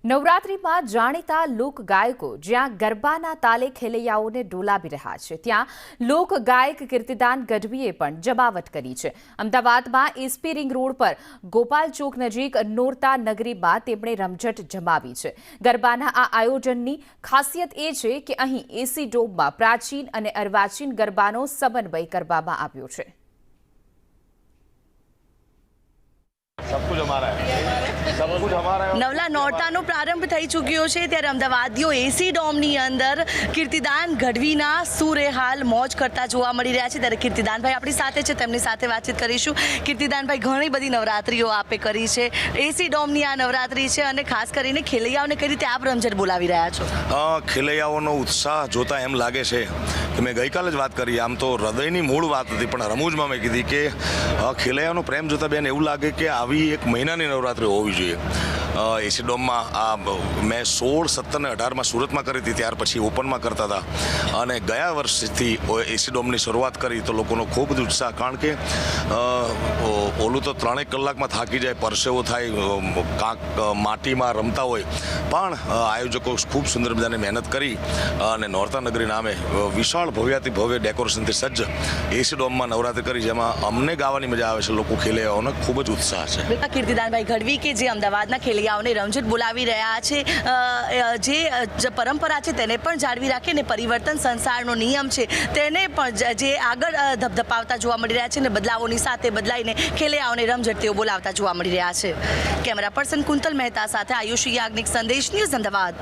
નવરાત્રિમાં જાણીતા લોક ગાયકો જ્યાં ગરબાના તાલે ખેલૈયાઓને ડોલાવી રહ્યા છે, ત્યાં લોક ગાયક કીર્તિદાન ગઢવીએ પણ જમાવટ કરી છે. અમદાવાદમાં એસપી રિંગ રોડ પર ગોપાલ ચોક નજીક નોરતા નગરીમાં તેમણે રમઝટ જમાવી છે. ગરબાના આ આયોજનની ખાસિયત એ છે કે અહીં એસી ડોમમાં પ્રાચીન અને અર્વાચીન ગરબાનો સમન્વય કરવામાં આવ્યો છે. નવલા નોરતાનો પ્રારંભ થઈ ચૂક્યો છે ત્યારે અમદાવાદીઓ એસી ડોમની અંદર કીર્તિદાન ગઢવીના સુરે હાલ મોજ કરતા જોવા મળી રહ્યા છે. ત્યારે કીર્તિદાનભાઈ આપણી સાથે છે, તેમની સાથે વાતચીત કરીશું. કીર્તિદાનભાઈ, ઘણી બધી નવરાત્રીઓ આપે કરી છે, એસી ડોમની આ નવરાત્રી છે અને ખાસ કરીને ખેલૈયાઓને કઈ રીતે આપ રમઝટ બોલાવી રહ્યા છો? ખેલૈયાઓનો ઉત્સાહ જોતા એમ લાગે છે કે મેં ગઈકાલે જ વાત કરી, આમ તો હૃદયની મૂળ વાત હતી પણ રમૂજમાં મેં કીધી કે ખેલૈયાઓનો પ્રેમ જોતા બેન એવું લાગે કે આવી એક મહિનાની નવરાત્રી હોવી જોઈએ. એસી ડોમમાં આ મેં 16, 17 અને 18માં સુરતમાં કરી હતી, ત્યાર પછી ઓપનમાં કરતા હતા અને ગયા વર્ષથી એસી ડોમની શરૂઆત કરી તો લોકોનો ખૂબ જ ઉત્સાહ, કારણ કે ઓલું તો 3 કલાકમાં થાકી જાય, પરસેવો થાય, કાંક માટીમાં રમતા હોય, પણ આયોજકો ખૂબ સુંદર મજાની મહેનત કરી અને નોરતા નગરી નામે વિશાળ ભવ્યાતિ ભવ્ય ડેકોરેશનથી સજ્જ એસી ડોમમાં નવરાત્રી કરી, જેમાં અમને ગાવાની મજા આવે છે, લોકો ખેલૈયાઓનો ખૂબ જ ઉત્સાહ છે. કીર્તિદાનભાઈ ગઢવી કે જે અમદાવાદના ખેલૈયાઓને રમઝટ બોલાવી રહ્યા છે, જે પરંપરા છે તેને પણ જાળવી રાખે ને પરિવર્તન સંસારનો નિયમ છે તેને પણ જે આગળ ધપધપાવતા જોવા મળી રહ્યા છે ને બદલાવોની સાથે બદલાઈને ખેલૈયાઓને રમઝટ તેઓ બોલાવતા જોવા મળી રહ્યા છે. કેમેરા પર્સન કુંતલ મહેતા સાથે આયુષી યાજ્ઞિક, સંદેશ ન્યૂઝ, અમદાવાદ.